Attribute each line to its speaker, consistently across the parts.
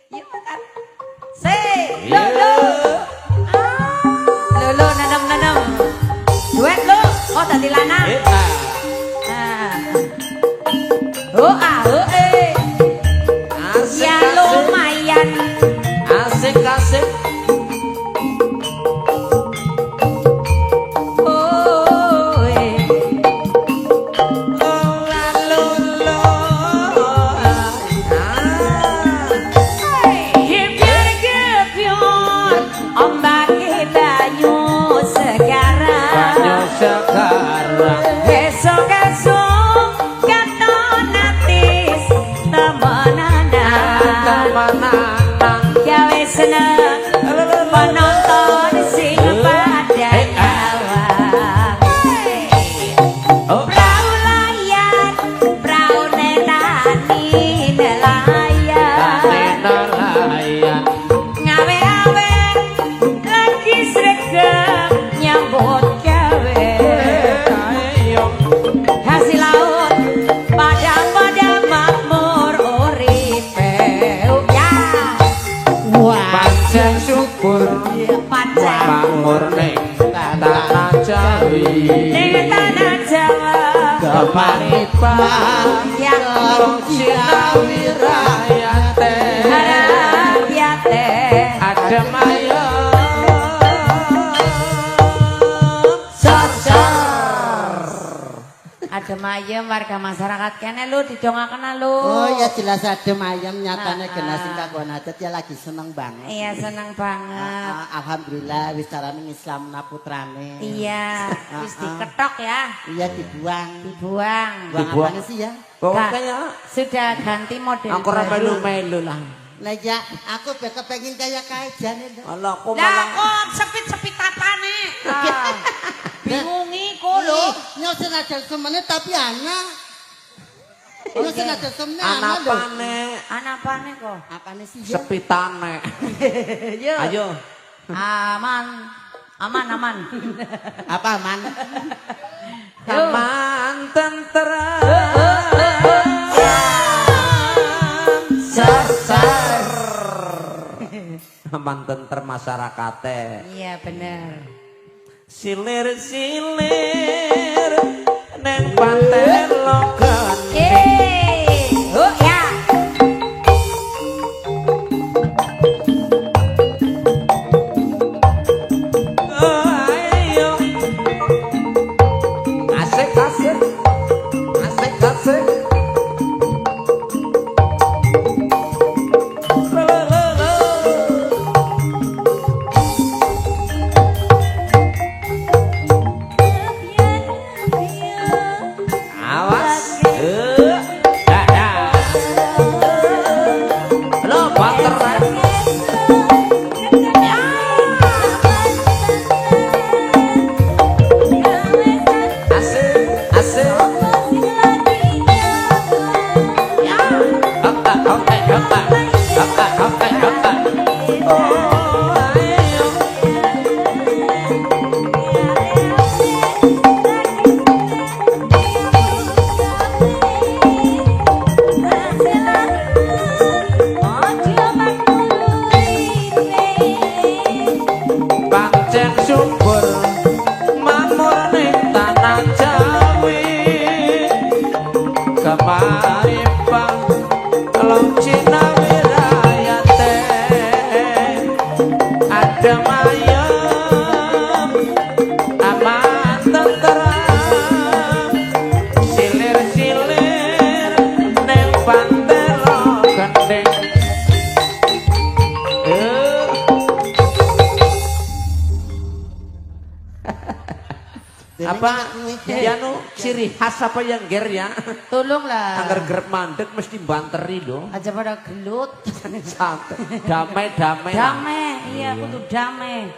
Speaker 1: Iya kan. Lo. Lo nanam. Duet lo. Oh tadi lanang. Ya lumayan.
Speaker 2: Asik. Kemaripan yang Cinawi Rayate ada Maya
Speaker 1: Adem ayem warga masyarakat kene lu didongaken lu.
Speaker 3: Oh ya jelas adem ayem nyatane genas sing kanggon adat ya lagi seneng banget.
Speaker 1: Iya seneng banget.
Speaker 3: Alhamdulillah wis carane Islamna putrane.
Speaker 1: Iya, wis diketok ya.
Speaker 3: Iya dibuang.
Speaker 1: Buang
Speaker 3: Apane sih ya?
Speaker 2: pokoknya
Speaker 1: sudah ganti model.
Speaker 2: aku ora melu lah.
Speaker 3: Lah ya aku kepengin kaya kae jane.
Speaker 2: Allah kok
Speaker 1: Lah
Speaker 2: malah
Speaker 1: kok sepit-sepit apane? Bingungi kok lho.
Speaker 3: Nyosen aja semene tapi anak. Nyosen aja semene anak.
Speaker 1: Anapane kok?
Speaker 3: Apane sih ya?
Speaker 2: sepitane. Ayo.
Speaker 1: Aman.
Speaker 3: Apa aman?
Speaker 2: Aman tenteram. Aman tenter masyarakate.
Speaker 1: Iya bener.
Speaker 2: Silir neng pantai lokan.
Speaker 1: Oh ya.
Speaker 2: Ayo. Asik. Apa ya nu ciri khas apa yang ger ya?
Speaker 1: Tolonglah.
Speaker 2: Angger gerep mandek mesti banteri lho.
Speaker 1: Aja pada gelut.
Speaker 2: Santai. Damai.
Speaker 1: Iya kudu damai.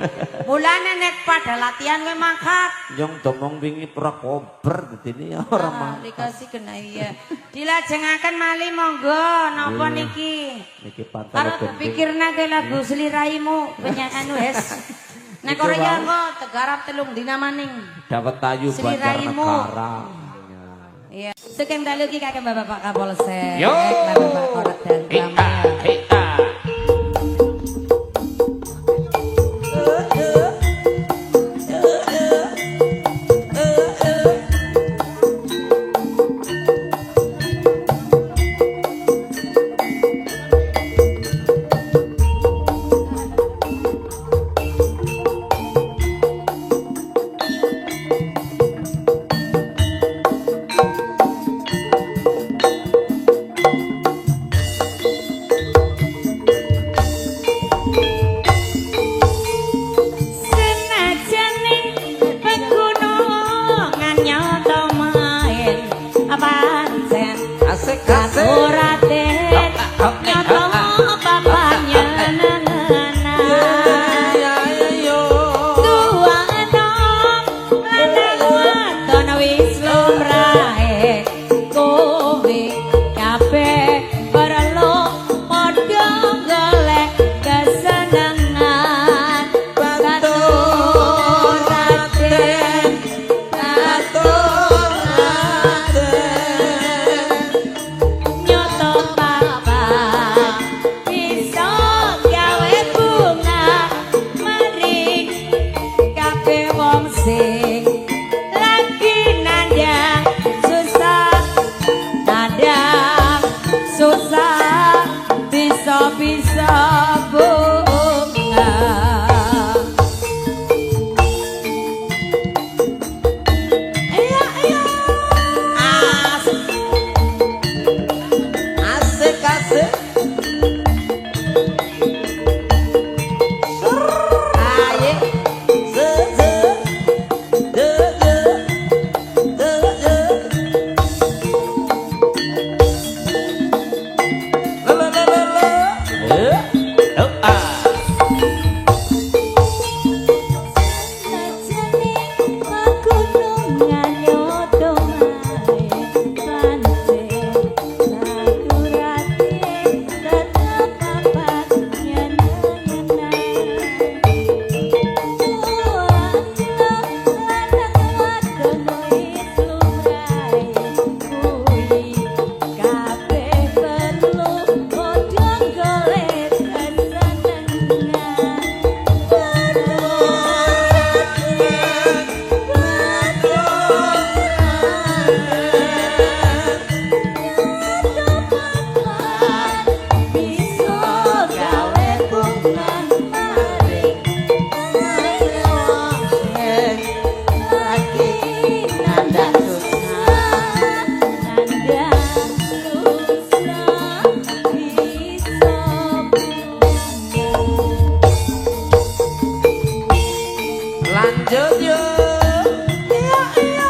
Speaker 1: Mulane nek pada latihan kowe mangkat.
Speaker 2: Yang domong wingi pura kober dene ya ora mangkat.
Speaker 1: Dikasih kena iya. Dilajengaken mali monggo napa niki?
Speaker 2: Niki pantai.
Speaker 1: Karo pikirna ke lagu seliraimu penyanyi wes. Nek ora ya kok tegarap telung dina maning.
Speaker 2: Dapat tayu Banjarnegara.
Speaker 1: Iya. Sugeng dalu iki kakek Bapak Kapolsek.
Speaker 2: Yo.
Speaker 1: Bapak Korek dan Damai. bisa bunga. Iya iya.
Speaker 2: Asik asik. Aye. Ze ze. De de. De de. La la la la la. Oh ah. Lanjut yuk. Iya iya.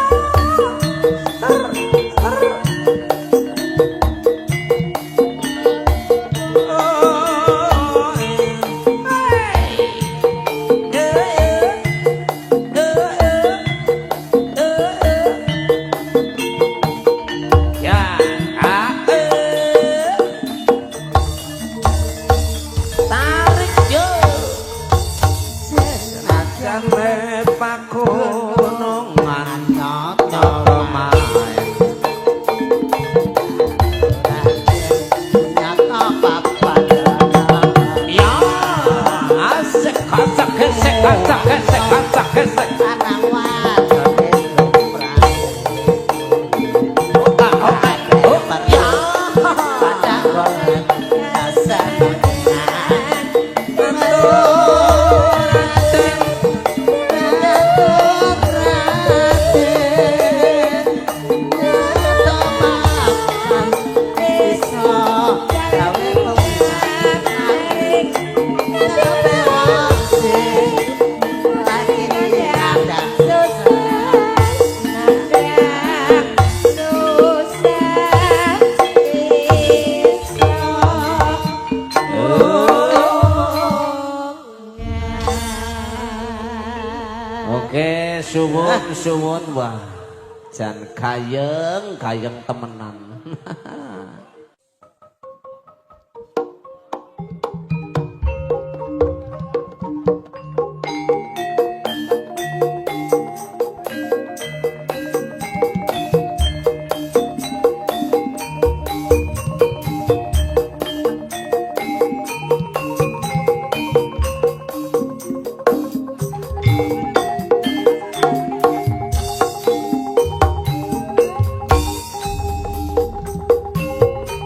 Speaker 2: Ya, tarik yuk. Senajan lepak gunungan nyata main.
Speaker 3: Nyata papan.
Speaker 2: Ya, asik kacak gesek kacak gesek kacak gesek.
Speaker 3: Anak wadon wis lumrah.
Speaker 2: Ya,
Speaker 3: Padang golek kasenengan.
Speaker 2: oke, suwun wah. Jan kayeng temenan.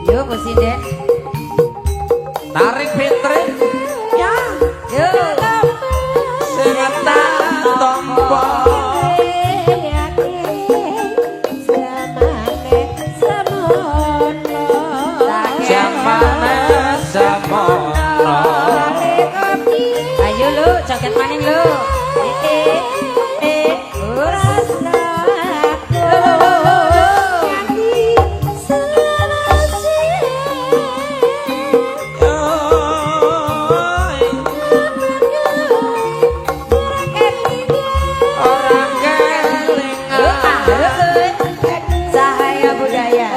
Speaker 1: Yo Presiden.
Speaker 2: Tarik Fitri.
Speaker 1: Ya. Yo.
Speaker 2: Sengeta tompo. Jamane semono.
Speaker 1: Ayo lu, joget maning lu. Cahaya budaya.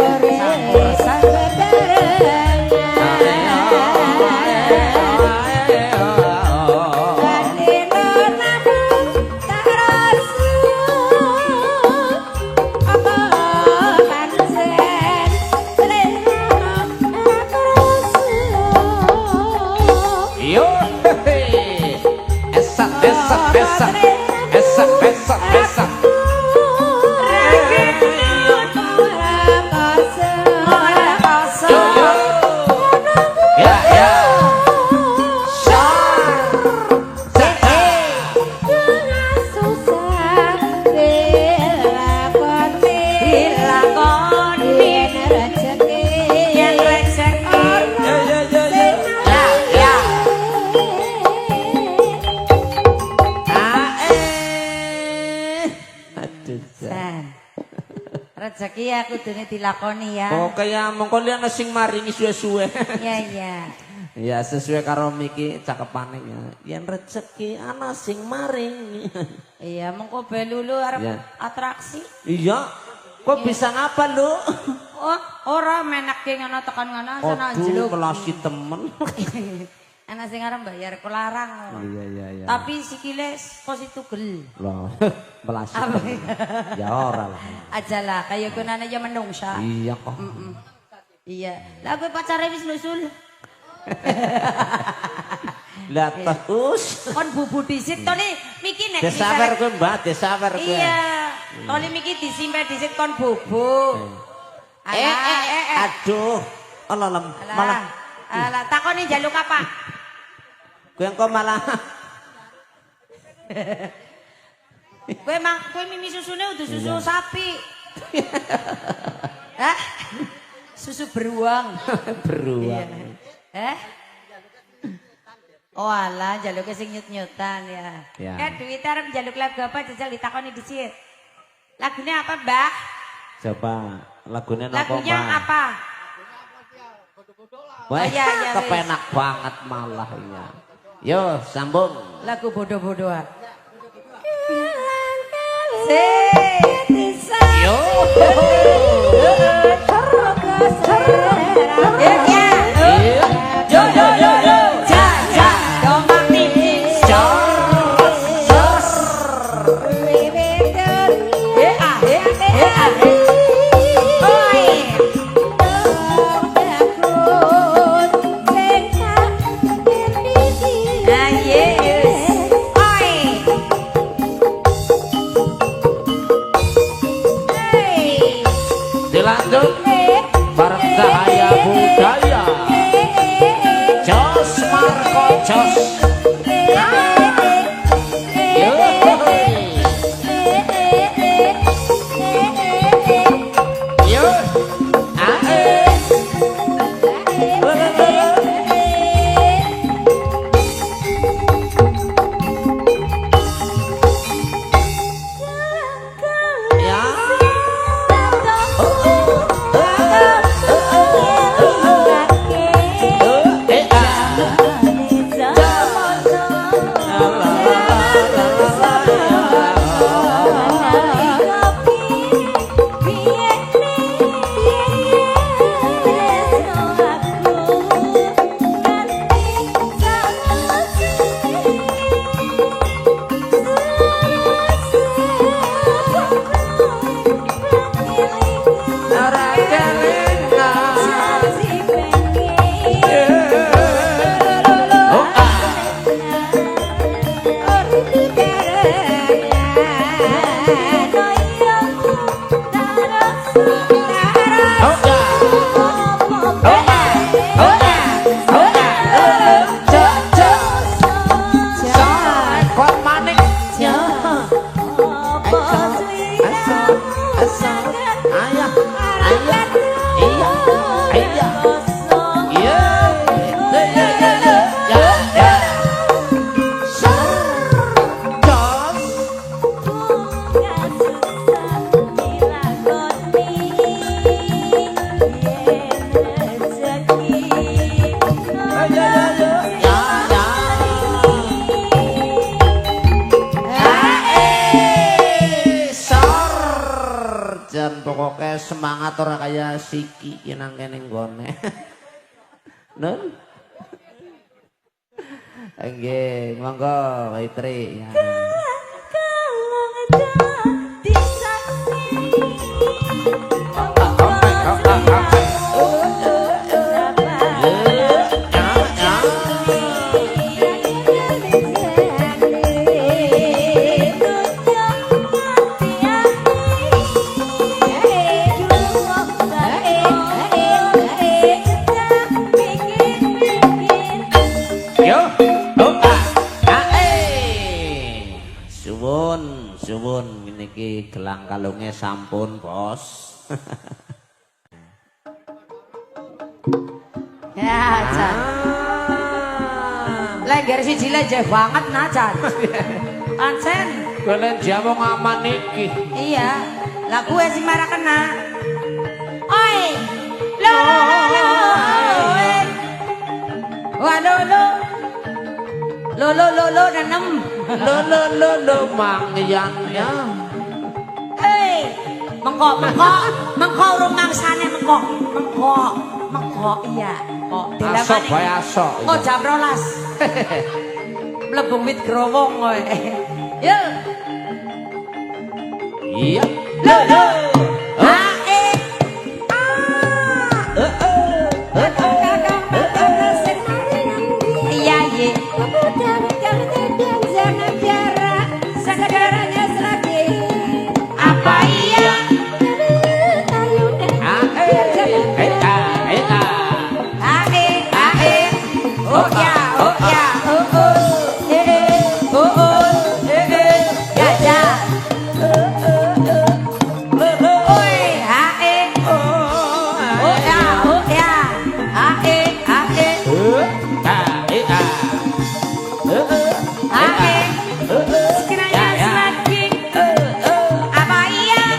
Speaker 2: Yo, esak esak esak esak esak esak. Yo yo, ya ya.
Speaker 1: rezeki ya kudune dilakoni ya.
Speaker 2: Oh kaya mongko liana sing maringi suwe-suwe.
Speaker 1: Iya iya.
Speaker 2: Ya sesuai karo miki cakepane ya. Yen rezeki ana sing maringi.
Speaker 1: Iya mongko belulu arep
Speaker 2: Iya.
Speaker 1: atraksi.
Speaker 2: Iya. Kok bisa ngapa lu?
Speaker 1: Oh, ora menake ngono tekan ngono sana
Speaker 2: Aduh,
Speaker 1: jeluk.
Speaker 2: melasi temen.
Speaker 1: Ana sing arep bayar kok larang.
Speaker 2: Iya.
Speaker 1: Tapi sikile posi tugel.
Speaker 2: Loh, melasi temen. Ya ora lah.
Speaker 1: Aja lah kaya gunane ya menungsa.
Speaker 2: Iya kok.
Speaker 1: Iya. Lah kowe pacare wis nusul.
Speaker 2: Lah terus.
Speaker 1: Kon bubu disit to nih miki nek
Speaker 2: Desawer kowe Mbak, desawer kowe.
Speaker 1: Iya. Toli miki disimpe disit kon bubu.
Speaker 2: Aduh. Allah malah.
Speaker 1: Alah takoni njaluk apa?
Speaker 2: Kowe engko malah
Speaker 1: Kowe mimi susune udah susu sapi. Hah? Susu beruang.
Speaker 2: beruang.
Speaker 1: Oh alah njaluk sing nyut-nyutan ya.
Speaker 2: Ya.
Speaker 1: Duit arep njaluk lagu apa jajal ditakoni dhisik. Lagunya apa, Mbak?
Speaker 2: Coba lagunya napa, Mbak?
Speaker 1: Lagunya apa?
Speaker 2: Wah,
Speaker 1: Oh, iya, iya,
Speaker 2: kepenak banget malah ya. Yo, sambung.
Speaker 1: Lagu bodoh-bodohan.
Speaker 2: Yo. Dilanjut bareng Cahaya Budaya. Jos Marco Jos. Yo. Pokoknya semangat orang kaya Siki yang nang kene nggone. Nun. Nggih, monggo Fitri ya. Suwun niki gelang kalungnya sampun, Bos.
Speaker 1: Ya, Jan. Lengger siji lejeh banget nah, Jan. Pancen.
Speaker 2: Kalian jamu ngaman niki.
Speaker 1: Iya. Lah kuwe sing marah kena. Lo waduh lo nanem.
Speaker 2: Lo mangyan ya.
Speaker 1: Mengko rumang sana mengko iya kok
Speaker 2: Asok bae asok.
Speaker 1: kok jam 12 mlebu wit growong kowe yo
Speaker 2: Iya.
Speaker 1: lo iya ye apa iya oh ya gajah oi hae oh ya hae sekiranya selagi apa iya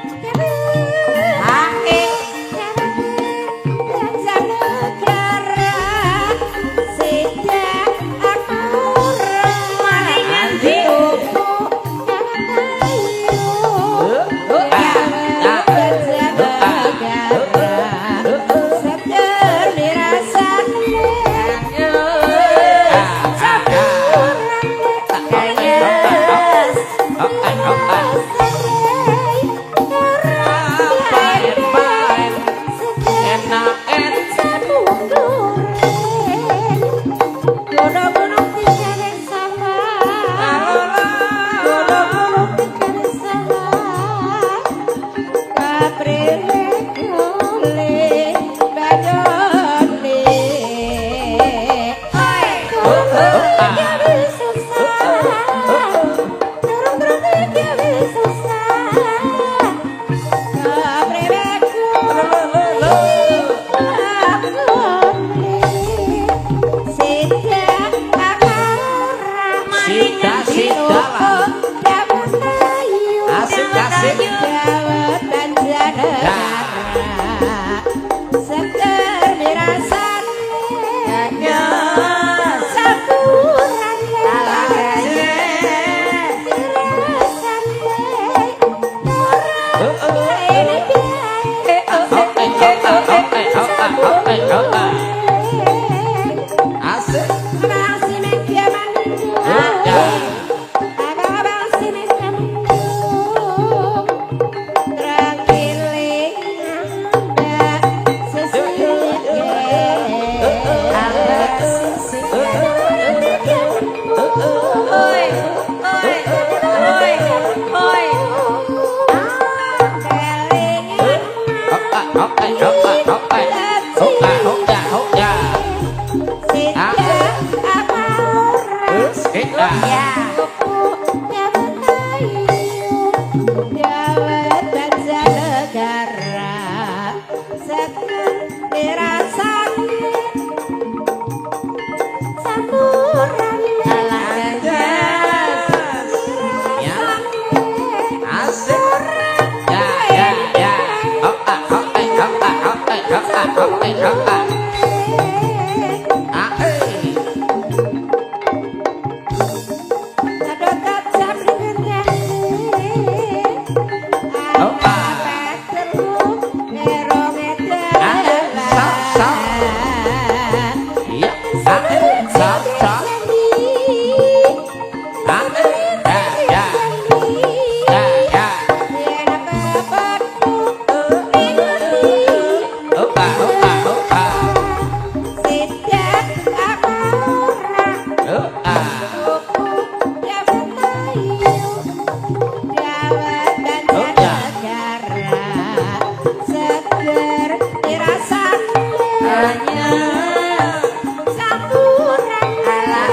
Speaker 1: hae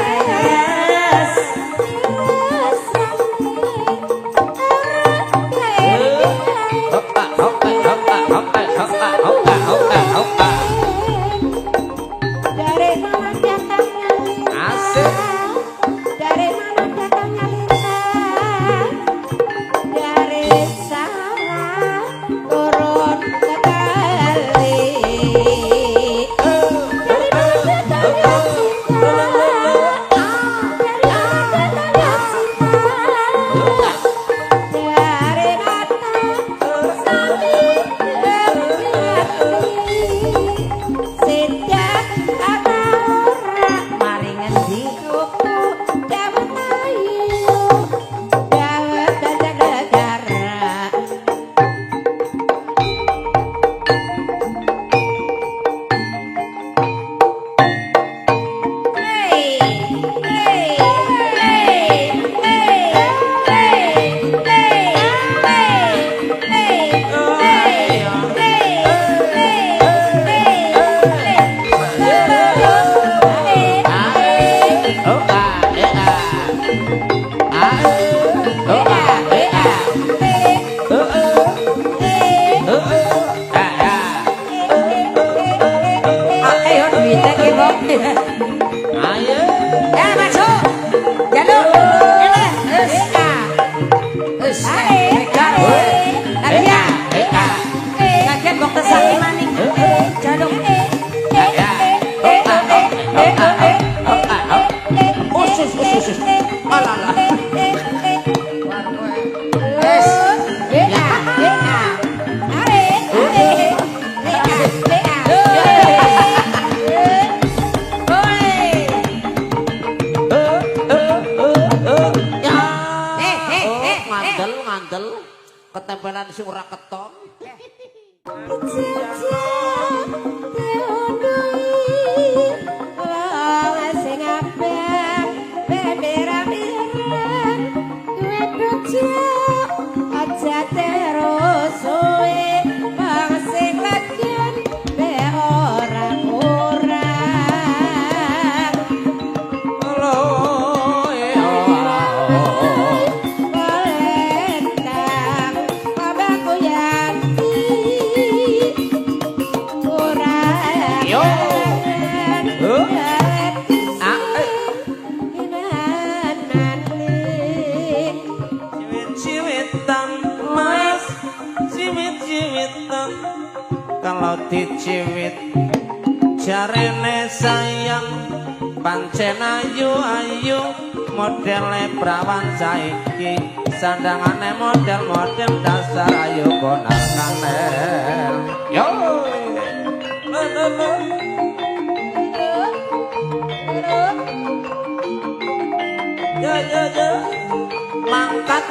Speaker 2: ketempelan sing ora keton.
Speaker 1: Aja terus suwe bang sing legen be orang-orang Kolentang abangku yanti kurang
Speaker 2: Yo. Ciwit-ciwitan mas, ciwit-ciwitan. Kalau diciwit jarene sayang, pancen ayu-ayu modele prawan saiki, sandangane model-model dasar ayu konar kanel. Yo. Ya. Mangkat.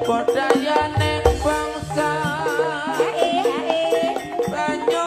Speaker 2: Budaya ning bangsa banyu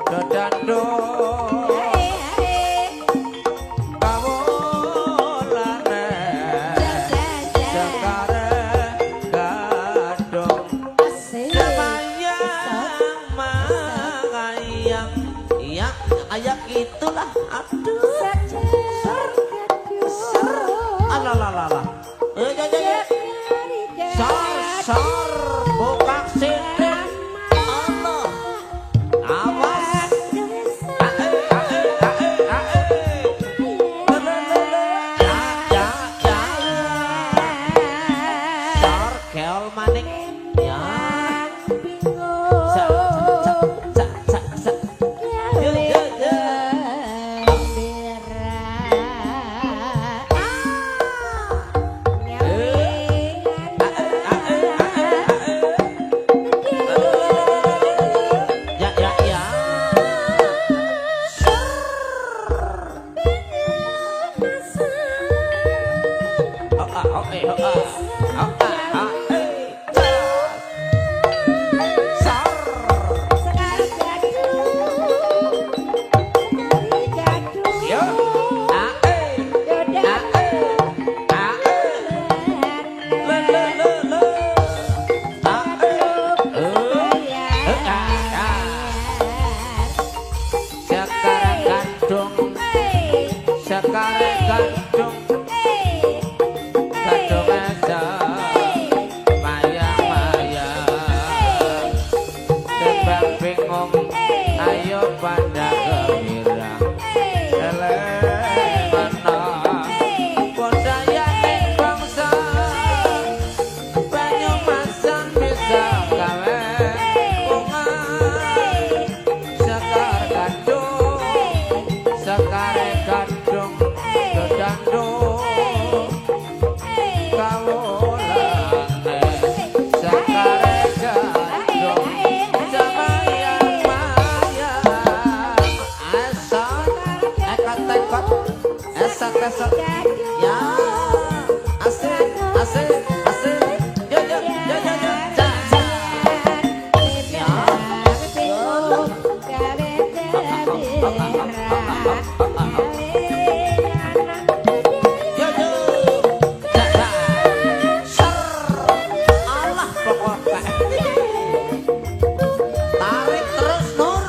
Speaker 2: dodando kawulane sekarang gadung semayang mengayang ya ayak itulah aduh alalalala sar buka sinden Allah awas sar keol maning ya sekarang gadung gadung aja mayang-mayang tembang bingung ayo pada gembira elemana budaya bangsa Banyumasan bisa gawe bunga sekar gadung sekare gadung dodando kawulane sekare gadung semayang-mayang esok ekot-ekot esok-esok ya asik asik asik yo yo yo yo yo ja ja ya yo yo ja ja ser Allah pokoknya tarik terus nur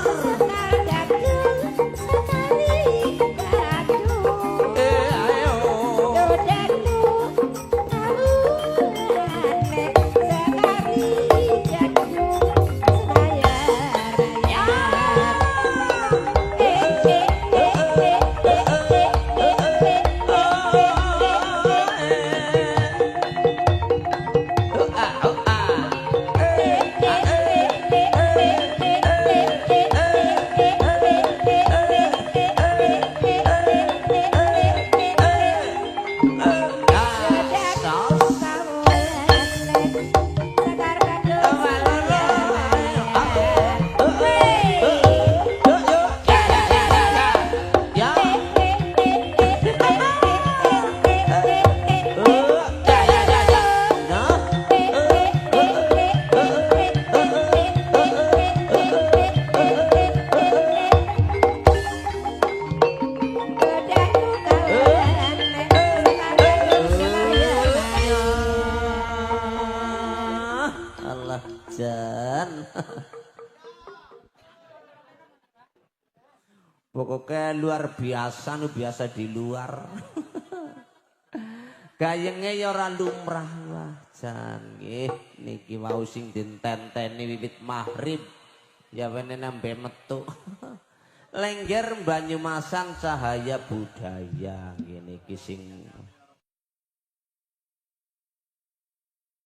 Speaker 2: ayo Allah jan pokoknya luar biasa nu biasa di luar gayenge ya ora lumrah wah jan nggih niki wau sing ditenteni wiwit maghrib ya wene nembe metu Lengger Banyumasan cahaya budaya nggih niki sing